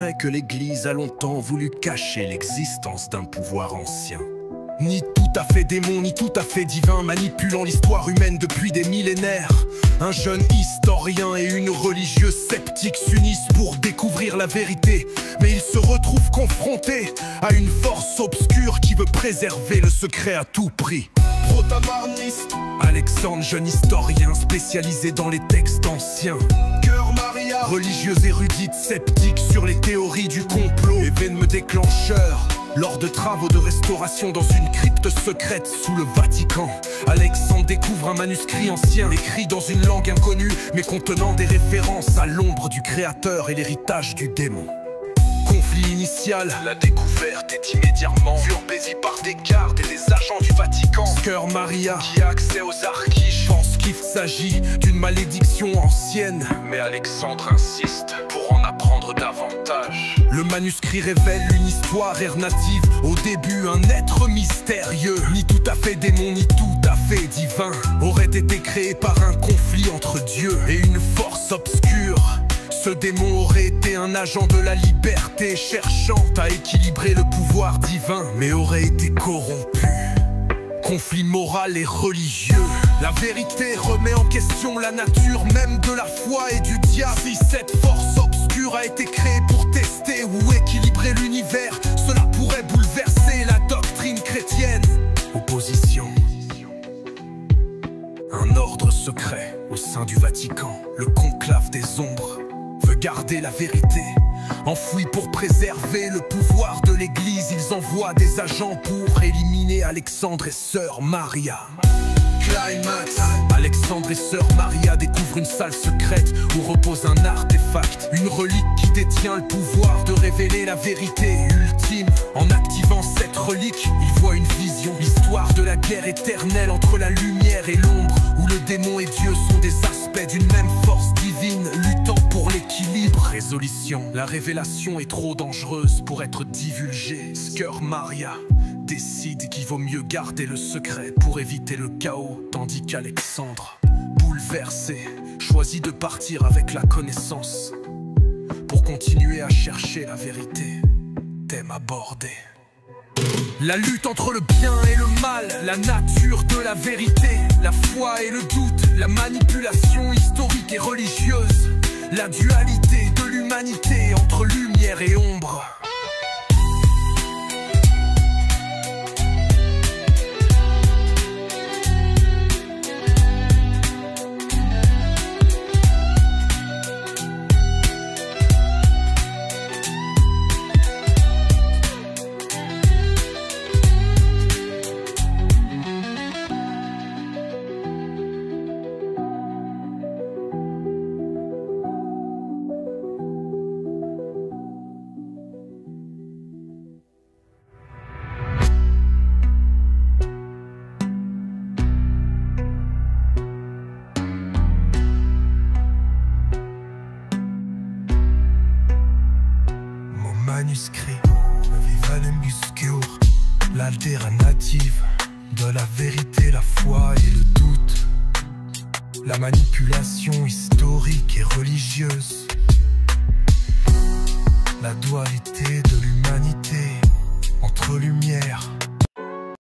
Que l'Église a longtemps voulu cacher l'existence d'un pouvoir ancien. Ni tout à fait démon, ni tout à fait divin, manipulant l'histoire humaine depuis des millénaires. Un jeune historien et une religieuse sceptique s'unissent pour découvrir la vérité. Mais ils se retrouvent confrontés à une force obscure qui veut préserver le secret à tout prix. Protagoniste Alexandre, jeune historien spécialisé dans les textes anciens. Cœur Maria, religieuse érudite sceptique sur les théories du complot. Événement déclencheur lors de travaux de restauration dans une crypte secrète sous le Vatican. Alexandre découvre un manuscrit ancien écrit dans une langue inconnue, mais contenant des références à l'ombre du créateur et l'héritage du démon. Conflit initial, la découverte est immédiatement surpaisie par des gardes et des agents du Vatican. Cœur Maria, qui a accès aux archives, pense qu'il s'agit d'une malédiction ancienne. Mais Alexandre insiste pour en apprendre davantage. Le manuscrit révèle une histoire native. Au début, un être mystérieux, ni tout à fait démon, ni tout à fait divin, aurait été créé par un conflit entre Dieu et une force obscure. Ce démon aurait été un agent de la liberté, cherchant à équilibrer le pouvoir divin, mais aurait été corrompu. Conflit moral et religieux. La vérité remet en question la nature même de la foi et du diable. Si cette force obscure a été créée pour tester ou équilibrer l'univers, cela pourrait bouleverser la doctrine chrétienne. Opposition. Un ordre secret au sein du Vatican, le conclave des ombres, veut garder la vérité enfouie pour préserver le pouvoir de l'Église. Ils envoient des agents pour éliminer Alexandre et sœur Maria. Climax. Alexandre et sœur Maria découvrent une salle secrète où repose un artefact, une relique qui détient le pouvoir de révéler la vérité ultime. En activant cette relique, ils voient une vision, l'histoire de la guerre éternelle entre la lumière et l'ombre, où le démon et Dieu sont des aspects d'une même force divine, luttant pour l'équilibre. Résolution. La révélation est trop dangereuse pour être divulguée. Cœur Maria décide qu'il vaut mieux garder le secret pour éviter le chaos, tandis qu'Alexandre, bouleversé, choisit de partir avec la connaissance pour continuer à chercher la vérité. Thème abordé. La lutte entre le bien et le mal, la nature de la vérité, la foi et le doute, la manipulation historique et religieuse, la dualité de l'humanité entre lumière et ombre. Manuscrit, Vivalem Buscure, l'alternative de la vérité, la foi et le doute, la manipulation historique et religieuse, la dualité de l'humanité entre lumière